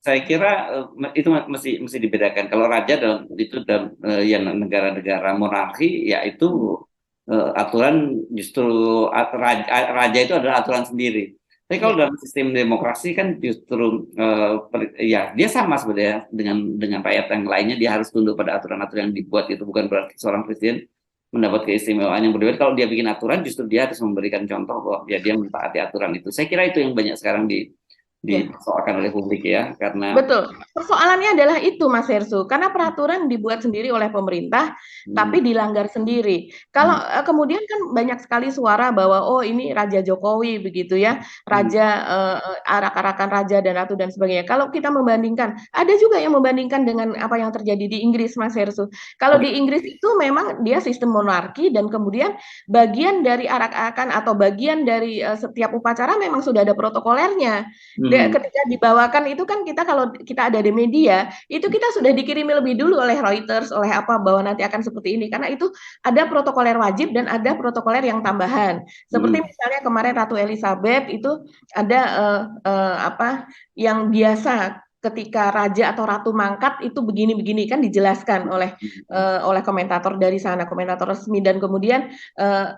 saya kira itu mesti dibedakan. Kalau raja dalam ya negara-negara monarki, ya itu aturan justru raja itu adalah aturan sendiri. Tapi kalau dalam sistem demokrasi kan justru ya dia sama sebenarnya dengan rakyat yang lainnya, dia harus tunduk pada aturan-aturan yang dibuat. Itu bukan berarti seorang presiden mendapat keistimewaan yang berbeda. Kalau dia bikin aturan, justru dia harus memberikan contoh bahwa ya dia mentaati aturan itu. Saya kira itu yang banyak sekarang dipersoalkan oleh publik ya, karena betul. Persoalannya adalah itu Mas Hersu, karena peraturan dibuat sendiri oleh pemerintah, tapi dilanggar sendiri. Kalau kemudian kan banyak sekali suara bahwa oh ini Raja Jokowi begitu ya, raja arak-arakan raja dan ratu dan sebagainya. Kalau kita membandingkan, ada juga yang membandingkan dengan apa yang terjadi di Inggris Mas Hersu. Kalau di Inggris itu memang dia sistem monarki dan kemudian bagian dari arak-arakan atau bagian dari setiap upacara memang sudah ada protokolernya. Ketika dibawakan itu kan kita kalau kita ada di media itu kita sudah dikirimi lebih dulu oleh Reuters, oleh apa bahwa nanti akan seperti ini, karena itu ada protokoler wajib dan ada protokoler yang tambahan. Seperti misalnya kemarin Ratu Elizabeth itu ada apa yang biasa ketika raja atau ratu mangkat itu begini-begini kan dijelaskan oleh komentator dari sana, komentator resmi, dan kemudian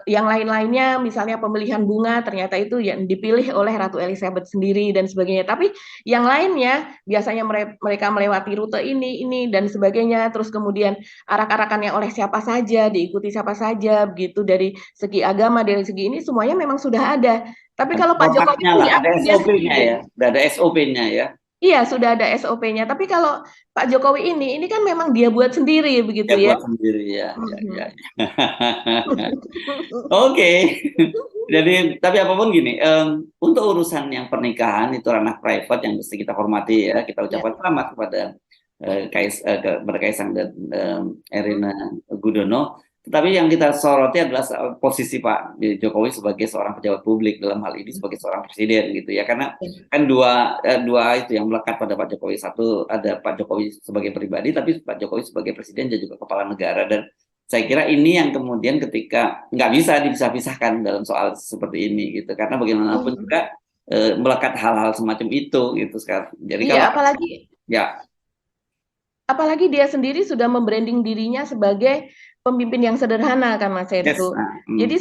yang lain-lainnya misalnya pemilihan bunga ternyata itu yang dipilih oleh Ratu Elizabeth sendiri dan sebagainya. Tapi yang lainnya biasanya mereka melewati rute ini dan sebagainya, terus kemudian arak-arakannya oleh siapa saja, diikuti siapa saja, begitu dari segi agama, dari segi ini semuanya memang sudah ada. Tapi kalau Pak Jokowi ada SOP-nya ya, ada SOP-nya ya. Iya, sudah ada SOP-nya. Tapi kalau Pak Jokowi ini kan memang dia buat sendiri begitu ya. Buat sendiri ya. Oke. Jadi tapi apapun gini, untuk urusan yang pernikahan itu ranah private yang mesti kita hormati ya. Kita ucapkan selamat kepada Kaisang dan Erina Gudono. Tetapi yang kita soroti adalah posisi Pak Jokowi sebagai seorang pejabat publik, dalam hal ini sebagai seorang presiden gitu ya. Karena kan dua itu yang melekat pada Pak Jokowi. Satu, ada Pak Jokowi sebagai pribadi, tapi Pak Jokowi sebagai presiden dan juga kepala negara. Dan saya kira ini yang kemudian ketika nggak bisa dipisah-pisahkan dalam soal seperti ini gitu. Karena bagaimanapun juga melekat hal-hal semacam itu gitu sekarang. Jadi kalau apalagi dia sendiri sudah membranding dirinya sebagai pemimpin yang sederhana kan Mas Hersu. Jadi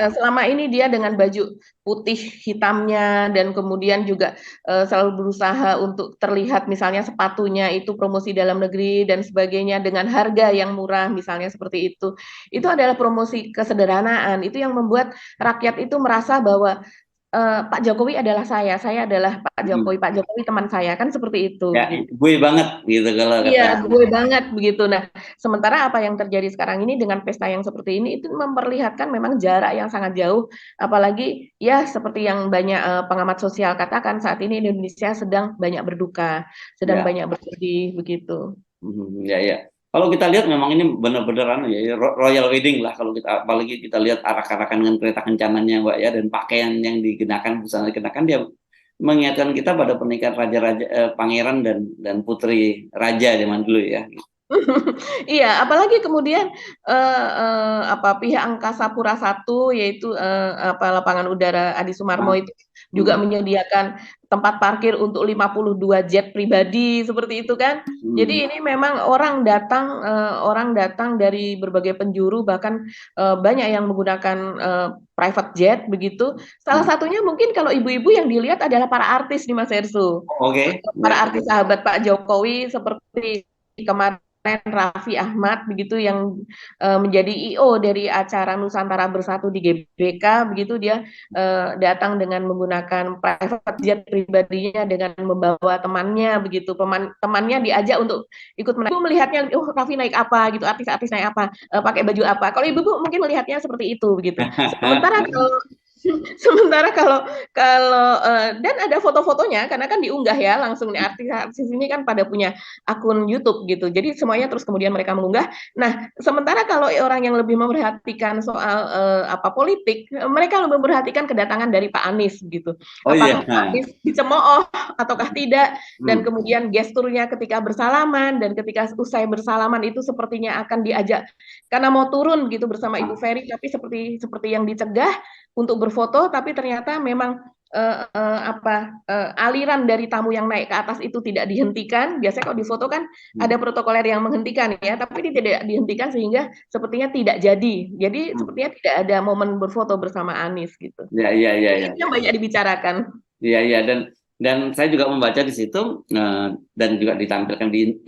selama ini dia dengan baju putih hitamnya dan kemudian juga selalu berusaha untuk terlihat misalnya sepatunya itu promosi dalam negeri dan sebagainya dengan harga yang murah misalnya seperti itu. Itu adalah promosi kesederhanaan. Itu yang membuat rakyat itu merasa bahwa Pak Jokowi adalah saya adalah Pak Jokowi teman saya, kan seperti itu. Ya, gue banget gitu kalau kata. Iya, gue banget begitu. Nah, sementara apa yang terjadi sekarang ini dengan pesta yang seperti ini itu memperlihatkan memang jarak yang sangat jauh. Apalagi ya seperti yang banyak pengamat sosial katakan, saat ini Indonesia sedang banyak berduka, sedang banyak bersedih begitu. Ya. Kalau kita lihat memang ini benar-benar ya royal wedding lah, kalau kita apalagi kita lihat arak-arakan dengan kereta kencananya Mbak ya, dan pakaian yang dikenakan, busana dikenakan, dia mengingatkan kita pada pernikahan raja-raja, pangeran dan putri raja zaman dulu ya. Iya, apalagi kemudian pihak Angkasa Pura I yaitu lapangan udara Adi Sumarmo itu juga menyediakan tempat parkir untuk 52 jet pribadi seperti itu kan. Jadi ini memang orang datang dari berbagai penjuru, bahkan banyak yang menggunakan private jet begitu. Salah satunya mungkin kalau ibu-ibu yang dilihat adalah para artis nih Mas Hersu. Para artis sahabat Pak Jokowi seperti kemarin Raffi Ahmad begitu yang menjadi I.O. dari acara Nusantara Bersatu di GBK begitu, dia datang dengan menggunakan private jet pribadinya dengan membawa temannya begitu, temannya diajak untuk ikut menaik. Ibu melihatnya, Raffi naik apa gitu, artis-artis naik apa, pakai baju apa. Kalau ibu mungkin melihatnya seperti itu begitu. Sementara Sementara kalau kalau, dan ada foto-fotonya karena kan diunggah ya langsung nih artis-artis ini kan pada punya akun YouTube gitu. Jadi semuanya terus kemudian mereka mengunggah. Nah, sementara kalau orang yang lebih memperhatikan soal, politik, mereka lebih memperhatikan kedatangan dari Pak Anies gitu. Oh iya. Apakah Pak Anies dicemooh ataukah tidak, dan Hmm. kemudian gesturnya ketika bersalaman dan ketika usai bersalaman itu sepertinya akan diajak karena mau turun gitu bersama Ibu Ferry, tapi seperti seperti yang dicegah untuk berfoto, tapi ternyata memang aliran dari tamu yang naik ke atas itu tidak dihentikan. Biasanya kalau di foto kan ada protokoler yang menghentikan ya, tapi ini tidak dihentikan sehingga sepertinya tidak jadi. Jadi sepertinya tidak ada momen berfoto bersama Anies gitu. Ya, ya, ya, ya. Itu yang banyak dibicarakan. Iya, iya, dan saya juga membaca di situ dan juga ditampilkan di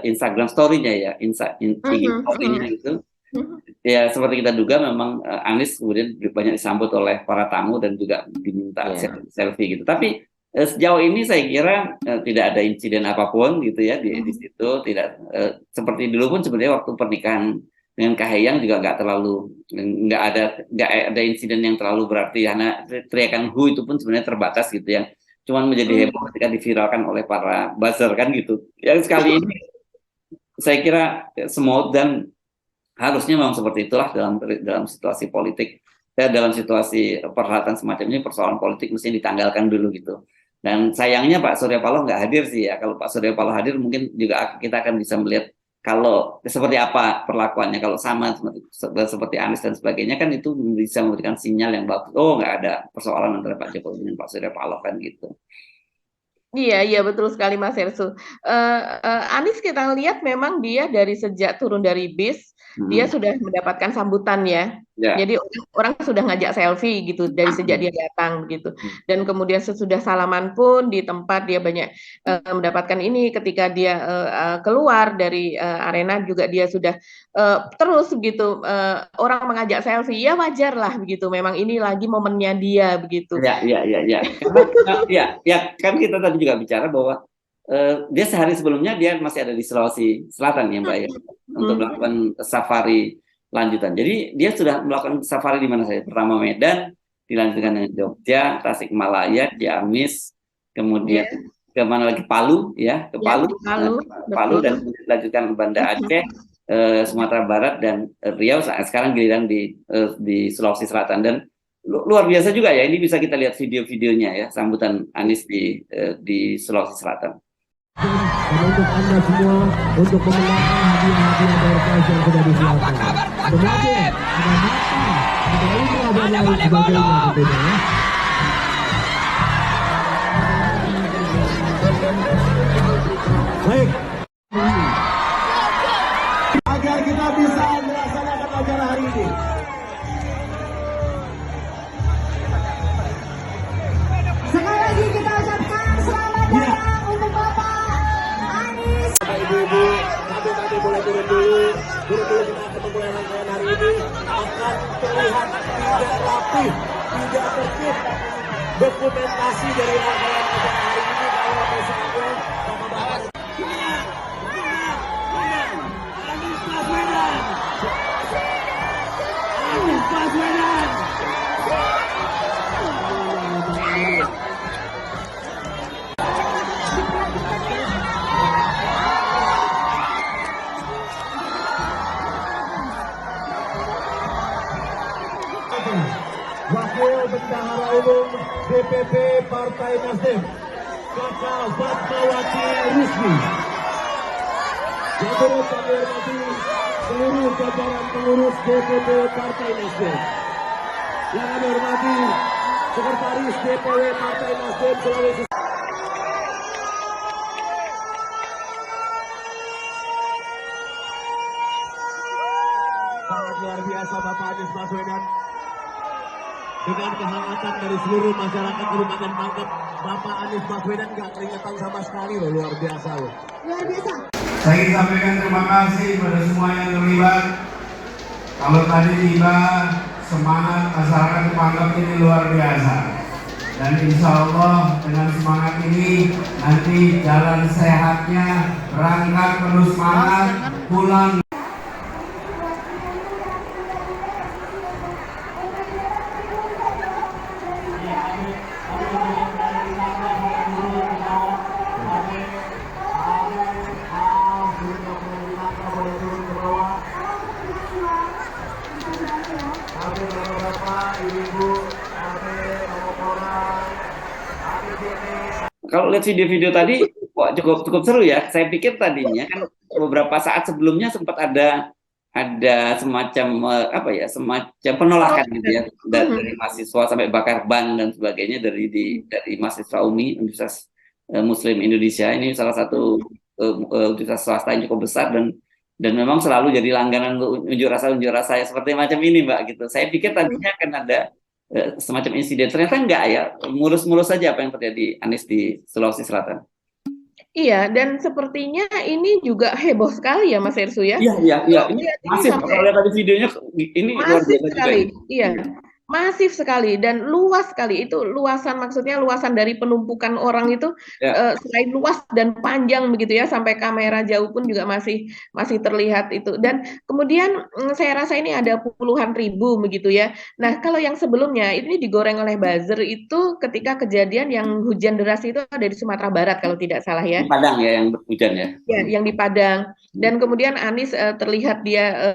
Instagram story-nya ya, IG story-nya itu. Ya seperti kita duga memang Anies kemudian banyak disambut oleh para tamu dan juga diminta selfie gitu. Tapi sejauh ini saya kira tidak ada insiden apapun gitu ya di situ. Tidak seperti dulu pun sebenarnya waktu pernikahan dengan Kahiyang juga nggak ada insiden yang terlalu berarti karena teriakan "hu" itu pun sebenarnya terbatas gitu ya. Cuman menjadi heboh ketika diviralkan oleh para buzzer kan gitu. Yang sekali ini saya kira semua dan harusnya memang seperti itulah dalam situasi politik, dalam situasi perhelatan semacam ini persoalan politik mesti ditanggalkan dulu gitu. Dan sayangnya Pak Surya Paloh nggak hadir sih ya. Kalau Pak Surya Paloh hadir mungkin juga kita akan bisa melihat kalau seperti apa perlakuannya. Kalau sama seperti Anies dan sebagainya kan itu bisa memberikan sinyal yang bagus. Oh nggak ada persoalan antara Pak Jokowi dengan Pak Surya Paloh kan gitu. Iya, iya betul sekali Mas Hersu. Anies kita lihat memang dia dari sejak turun dari bis, dia sudah mendapatkan sambutan ya. Jadi orang sudah ngajak selfie gitu dari sejak dia datang gitu. Dan kemudian sesudah salaman pun di tempat dia banyak mendapatkan ini ketika dia keluar dari arena juga dia sudah terus begitu orang mengajak selfie. Ya wajar lah begitu. Memang ini lagi momennya dia begitu. Ya, ya, ya, ya. Ya, kan kita tadi juga bicara bahwa dia sehari sebelumnya dia masih ada di Sulawesi Selatan ya Mbak ya, untuk melakukan safari lanjutan. Jadi dia sudah melakukan safari di mana saja. Pertama Medan, dilanjutkan dengan Jogja, Tasikmalaya, Ciamis, kemudian ke mana lagi Palu ya, ke Palu, Palu dan dilanjutkan ke Banda Aceh, Sumatera Barat dan Riau. Sekarang giliran di Sulawesi Selatan dan luar biasa juga ya. Ini bisa kita lihat video-videonya ya, sambutan Anies di Sulawesi Selatan. Dan untuk Anda semua untuk memenangkan hadiah-hadiah dari prize yang sudah disiapkan. Sebagai ada mata, ada ini, ada lain sebagainya tentunya ya. Baik. Agar kita bisa melaksanakan acara hari ini. Sekali lagi kita ucapkan selamat datang untuk Bapak Anies. Ibu-ibu, nanti boleh turun dulu. Dulu kita ketemu rangkaian hari ini akan terlihat tidak rapi, tidak tertib. Dokumentasi dari rangkaian acara hari ini kalau misalnya bapak-bapak Anies Baswedan. Wakil Bendahara Umum DPP Partai Nasdem, Kakak Fatmawati Rusdi. Yang turut kami hormati seluruh jajaran pengurus DPP Partai Nasdem. Yang kami hormati Sekretaris DPW Partai Nasdem Sulawesi. Sangat luar biasa Bapak Anies Baswedan. Dengan kehangatan dari seluruh masyarakat Kabupaten Pangkep, Bapak Anies Baswedan nggak keringetan sama sekali loh, luar biasa loh. Luar biasa. Saya ingin sampaikan terima kasih pada semua yang terlibat. Kalau tadi tiba, semangat masyarakat Pangkep ini luar biasa. Dan insya Allah dengan semangat ini nanti jalan sehatnya, berangkat penuh semangat, pulang. Kalau lihat video-video tadi, wah, cukup seru ya. Saya pikir tadinya kan beberapa saat sebelumnya sempat ada semacam apa ya, semacam penolakan gitu ya dari mahasiswa sampai bakar ban dan sebagainya dari mahasiswa UMI, Universitas Muslim Indonesia. Ini salah satu universitas swasta yang cukup besar dan memang selalu jadi langganan untuk unjuk rasa seperti macam ini, Mbak, gitu. Saya pikir tadinya akan ada semacam insiden, ternyata enggak ya, mulus-mulus saja apa yang terjadi, Anies, di Sulawesi Selatan. Iya, dan sepertinya ini juga heboh sekali ya Mas Ersu ya. Iya. Ini masif. Kalau lihat tadi videonya, ini luar masif biasa sekali. juga. Iya. Masif sekali dan luas sekali. Itu luasan, maksudnya luasan dari penumpukan orang itu selain luas dan panjang begitu ya, sampai kamera jauh pun juga masih terlihat itu. Dan kemudian saya rasa ini ada puluhan ribu begitu ya. Nah, kalau yang sebelumnya ini digoreng oleh buzzer itu ketika kejadian yang hujan deras itu ada di Sumatera Barat kalau tidak salah ya. Di Padang ya yang hujan ya. Ya, yang di Padang. Dan kemudian Anies terlihat dia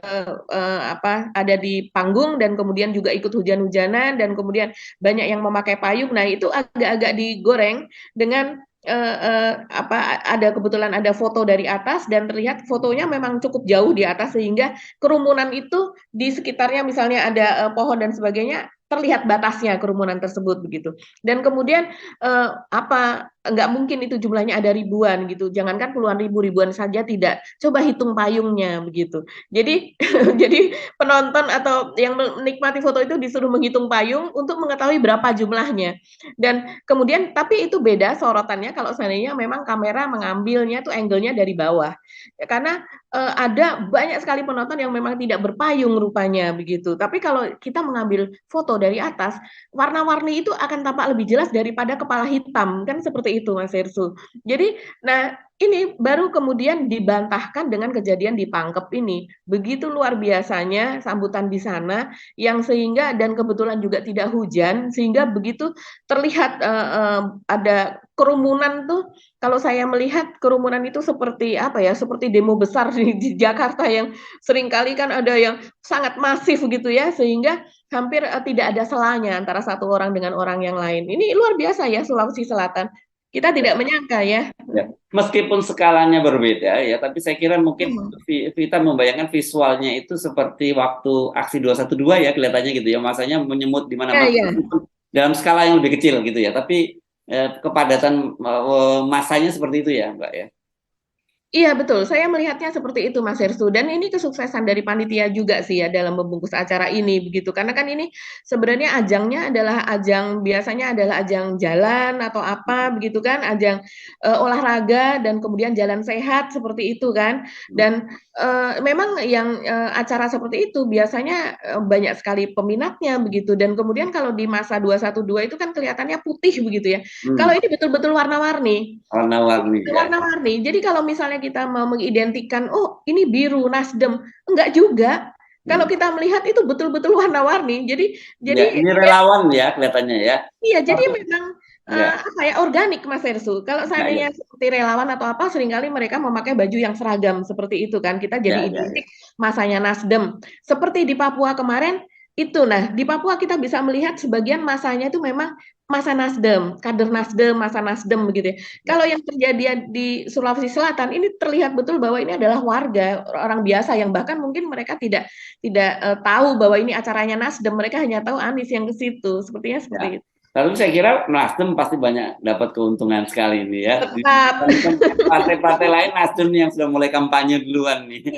ada di panggung dan kemudian juga ikut hujan-hujanan dan kemudian banyak yang memakai payung. Nah, itu agak-agak digoreng dengan ada kebetulan ada foto dari atas dan terlihat fotonya memang cukup jauh di atas sehingga kerumunan itu di sekitarnya misalnya ada pohon dan sebagainya terlihat batasnya kerumunan tersebut begitu. Dan kemudian nggak mungkin itu jumlahnya ada ribuan gitu. Jangankan puluhan ribuan saja tidak. Coba hitung payungnya begitu. Jadi jadi penonton atau yang menikmati foto itu disuruh menghitung payung untuk mengetahui berapa jumlahnya. Dan kemudian tapi itu beda sorotannya kalau seandainya memang kamera mengambilnya tuh angle-nya dari bawah. Ya, karena ada banyak sekali penonton yang memang tidak berpayung rupanya begitu. Tapi kalau kita mengambil foto dari atas, warna-warni itu akan tampak lebih jelas daripada kepala hitam, kan seperti itu Mas Ersu. Jadi, nah ini baru kemudian dibantahkan dengan kejadian di Pangkep ini. Begitu luar biasanya sambutan di sana, yang sehingga dan kebetulan juga tidak hujan, sehingga begitu terlihat ada kerumunan tuh. Kalau saya melihat kerumunan itu seperti apa ya, seperti demo besar di Jakarta yang seringkali kan ada yang sangat masif gitu ya, sehingga hampir tidak ada selanya antara satu orang dengan orang yang lain. Ini luar biasa ya Sulawesi Selatan. Kita tidak menyangka ya. Meskipun skalanya berbeda ya, tapi saya kira mungkin Vita membayangkan visualnya itu seperti waktu aksi 212 ya, kelihatannya gitu ya, masanya menyemut di mana-mana dalam skala yang lebih kecil gitu ya, tapi kepadatan masanya seperti itu ya, Mbak ya. Iya betul, saya melihatnya seperti itu Mas Hersu, dan ini kesuksesan dari panitia juga sih ya dalam membungkus acara ini begitu, karena kan ini sebenarnya ajangnya adalah biasanya adalah ajang jalan atau apa begitu kan, ajang olahraga dan kemudian jalan sehat seperti itu kan, dan memang yang acara seperti itu biasanya banyak sekali peminatnya begitu, dan kemudian kalau di masa 212 itu kan kelihatannya putih begitu ya, kalau ini betul-betul warna-warni. Warna-warni. Jadi kalau misalnya kita mau mengidentikan, oh ini biru Nasdem, enggak juga. Kalau kita melihat itu betul-betul warna-warni. Jadi ini relawan ya kelihatannya ya. Iya, jadi memang organik Mas Hersu. Kalau seandainya seperti relawan atau apa, seringkali mereka memakai baju yang seragam seperti itu kan. Kita jadi identik masanya Nasdem. Seperti di Papua kemarin itu. Nah, di Papua kita bisa melihat sebagian masanya itu memang masa Nasdem, kader Nasdem, masa Nasdem begitu ya. Kalau yang terjadi di Sulawesi Selatan ini terlihat betul bahwa ini adalah warga, orang biasa yang bahkan mungkin mereka tidak tahu bahwa ini acaranya Nasdem, mereka hanya tahu Anies yang ke situ. Sepertinya seperti itu. Lalu saya kira Nasdem pasti banyak dapat keuntungan sekali ini ya. Partai-partai lain Nasdem yang sudah mulai kampanye duluan nih.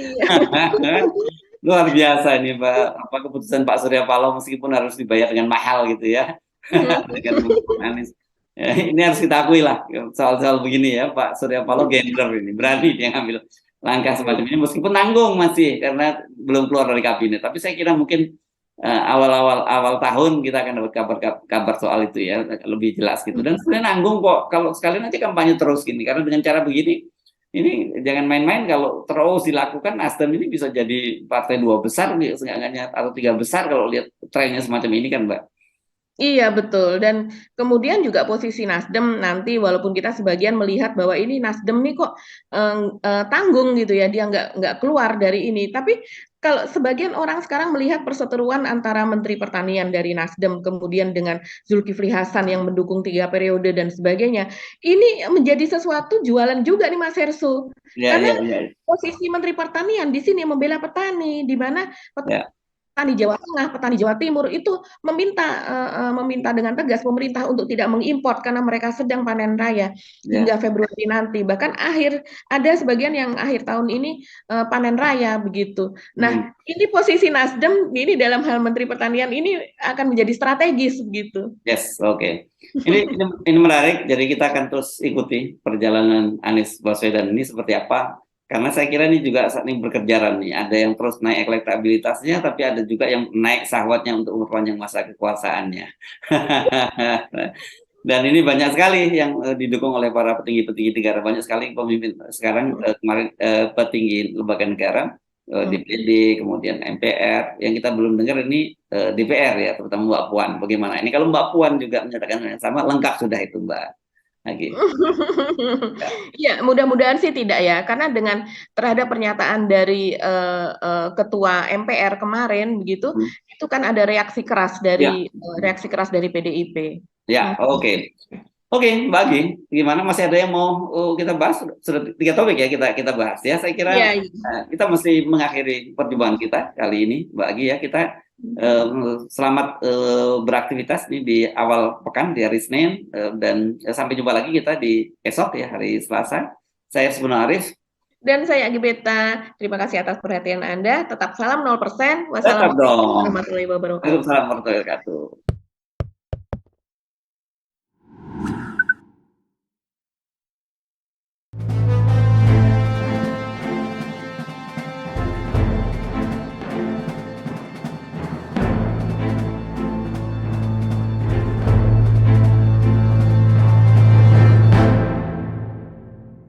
Luar biasa nih Pak, keputusan Pak Surya Paloh meskipun harus dibayar dengan mahal gitu ya. Dengan Anies. Ya, ini harus kita akui lah soal-soal begini ya, Pak Surya Paloh gender ini berani dia ngambil langkah semacam ini meskipun nanggung masih karena belum keluar dari kabinet. Tapi saya kira mungkin awal tahun kita akan dapat kabar soal itu ya, lebih jelas gitu. Dan sebenarnya nanggung kok kalau sekali nanti kampanye terus gini, karena dengan cara begini ini jangan main-main. Kalau terus dilakukan, Nasdem ini bisa jadi partai 2 besar seenggaknya atau 3 besar kalau lihat trennya semacam ini kan, Mbak. Iya betul, dan kemudian juga posisi Nasdem nanti walaupun kita sebagian melihat bahwa ini Nasdem nih kok tanggung gitu ya, dia nggak keluar dari ini. Tapi kalau sebagian orang sekarang melihat perseteruan antara Menteri Pertanian dari Nasdem kemudian dengan Zulkifli Hasan yang mendukung 3 periode dan sebagainya, ini menjadi sesuatu jualan juga nih Mas Hersu. Ya, Karena ya, ya, posisi Menteri Pertanian di sini membela petani, di mana ya, petani Jawa Tengah, petani Jawa Timur itu meminta dengan tegas pemerintah untuk tidak mengimpor karena mereka sedang panen raya ya. hingga Februari nanti. Bahkan ada sebagian yang akhir tahun ini panen raya begitu. Hmm. Nah, ini posisi Nasdem ini dalam hal Menteri Pertanian ini akan menjadi strategis begitu. Yes, oke. Ini menarik. Jadi kita akan terus ikuti perjalanan Anies Baswedan ini seperti apa. Karena saya kira ini juga saat ini berkejaran nih. Ada yang terus naik elektabilitasnya, tapi ada juga yang naik syahwatnya untuk memperpanjang masa kekuasaannya. Dan ini banyak sekali yang didukung oleh para petinggi-petinggi negara. Banyak sekali pemimpin sekarang kemarin petinggi lembaga negara, DPD, kemudian MPR. Yang kita belum dengar ini DPR ya, terutama Mbak Puan. Bagaimana? Ini kalau Mbak Puan juga menyatakan yang sama, lengkap sudah itu Mbak. Lagi. Ya, mudah-mudahan sih tidak ya, karena dengan terhadap pernyataan dari Ketua MPR kemarin begitu, itu kan ada reaksi keras dari PDIP. Ya, oke. Oke, Mbak Agi, gimana? Masih ada yang mau kita bahas? Sudah 3 topik ya kita bahas ya. Saya kira Ya, kita mesti mengakhiri perjumpaan kita kali ini, Mbak Agi ya. Kita selamat beraktivitas nih di awal pekan di hari Senin dan sampai jumpa lagi kita di esok ya hari Selasa. Saya Sebenarnya Arif dan saya Agi Beta. Terima kasih atas perhatian Anda. Tetap salam 0%. Tetap dong. Wassalamualaikum warahmatullahi wabarakatuh. Waalaikumsalam warahmatullahi wabarakatuh.